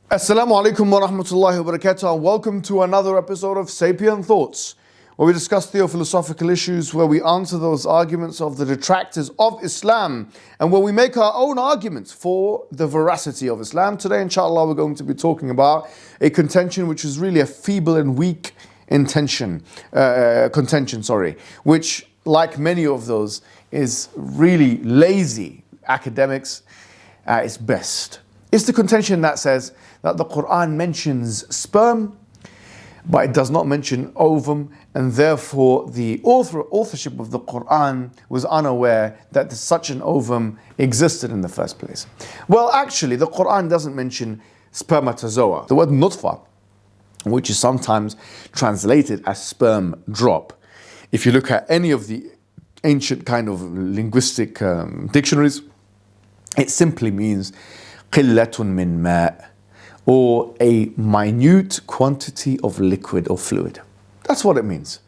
Assalamu alaikum wa rahmatullahi wa barakatuh, and welcome to another episode of Sapient Thoughts, where we discuss theophilosophical issues, where we answer those arguments of the detractors of Islam, and where we make our own arguments for the veracity of Islam. Today, inshallah, we're going to be talking about a contention which is really a feeble and weak contention, which, like many of those, is really lazy academics at its best. It's the contention that says that the Quran mentions sperm, but it does not mention ovum, and therefore the authorship of the Quran was unaware that such an ovum existed in the first place. Well, actually, the Quran doesn't mention spermatozoa. The word nutfa, which is sometimes translated as sperm drop, if you look at any of the ancient kind of linguistic dictionaries, it simply means قِلَّةٌ مِّن مَاءٍ, or a minute quantity of liquid or fluid. That's what it means.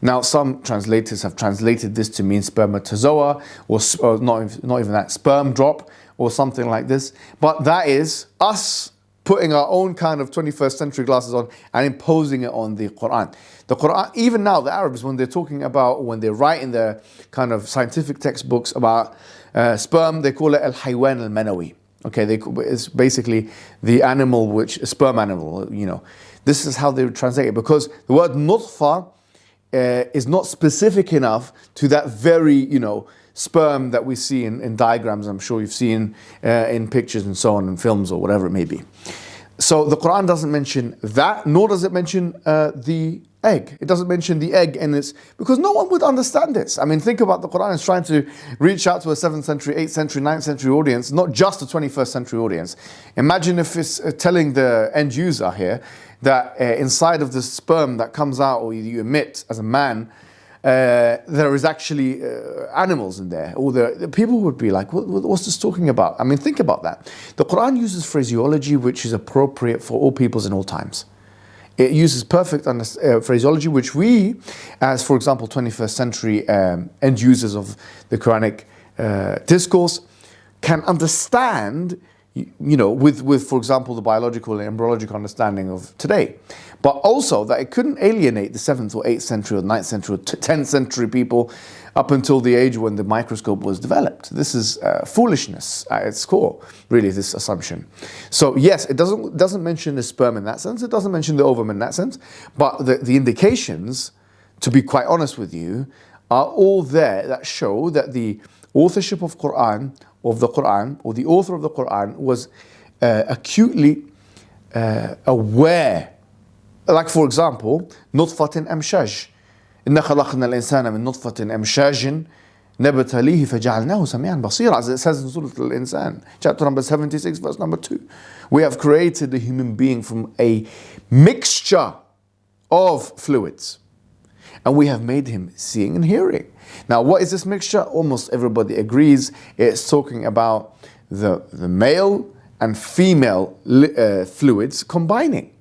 Now, some translators have translated this to mean spermatozoa, or not even that, sperm drop, or something like this. But that is us putting our own kind of 21st century glasses on and imposing it on the Quran. The Quran, even now, the Arabs, when they're talking about, when they write in their kind of scientific textbooks about sperm, they call it al-haywan al-manawi. Okay, it's basically the animal, which a sperm animal, you know. This is how they would translate it, because the word nutfa is not specific enough to that very, sperm that we see in diagrams. I'm sure you've seen in pictures and so on, in films or whatever it may be. So the Quran doesn't mention that, nor does it mention the egg. It doesn't mention the egg, and it's because no one would understand this. I mean, think about the Quran is trying to reach out to a 7th century, 8th century, 9th century audience, not just a 21st century audience. Imagine if it's telling the end user here that inside of the sperm that comes out or you emit as a man, there is actually animals in there. Or the people would be like, what's this talking about? I mean, think about that. The Quran uses phraseology which is appropriate for all peoples in all times. It uses perfect phraseology which we, as for example 21st century end users of the Quranic discourse, can understand, with for example the biological and embryological understanding of today. But also that it couldn't alienate the 7th or 8th century or 9th century or 10th century people up until the age when the microscope was developed. This is foolishness at its core, really, this assumption. So yes, it doesn't mention the sperm in that sense, it doesn't mention the ovum in that sense, but the indications, to be quite honest with you, are all there that show that the authorship of the Quran, or the author of the Quran was acutely aware. Like for example, نطفة أمشاج إنا خلقنا الإنسان من نطفة أمشاج نبتليه فجعلناه سميعا بصيرا, as it says in Surah Al-Insan, chapter number 76, verse number 2. We have created the human being from a mixture of fluids, and we have made him seeing and hearing. Now, what is this mixture? Almost everybody agrees it's talking about the male and female fluids combining.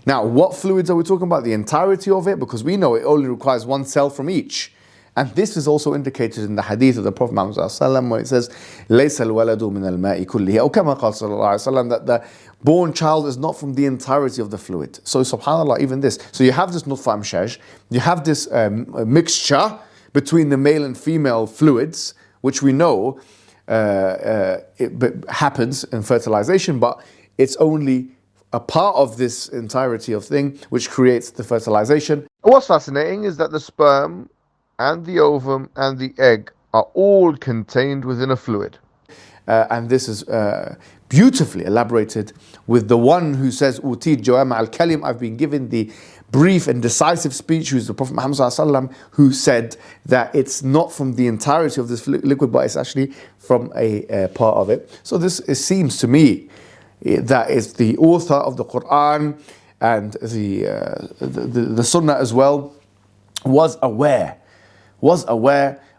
Now, what fluids are we talking about? The entirety of it, because we know it only requires one cell from each. And this is also indicated in the hadith of the Prophet Muhammad ﷺ, where it says, لَيْسَ الْوَلَدُ مِنَ الْمَاءِ كُلِّهِ, أو كما قال صلى الله عليه وسلم, that the born child is not from the entirety of the fluid. So subhanAllah, even this. So you have this nutfa amshaj, you have this mixture between the male and female fluids, which we know it happens in fertilization, but it's only a part of this entirety of thing which creates the fertilization. What's fascinating is that the sperm and the ovum and the egg are all contained within a fluid. And this is beautifully elaborated with the one who says, Utid Jawama al-Kalim, I've been given the brief and decisive speech, who's the Prophet Muhammad ﷺ, who said that it's not from the entirety of this liquid, but it's actually from a part of it. So this, it seems to me, that is the author of the Quran and the Sunnah as well was aware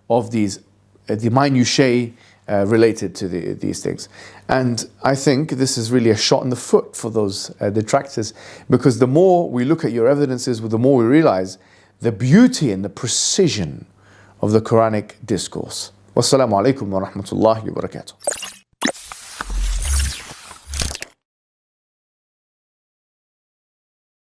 of these the minutiae related to these things. And I think this is really a shot in the foot for those detractors, because the more we look at your evidences, the more we realize the beauty and the precision of the Quranic discourse. Wassalamu alaikum wa rahmatullahi wa barakatuh.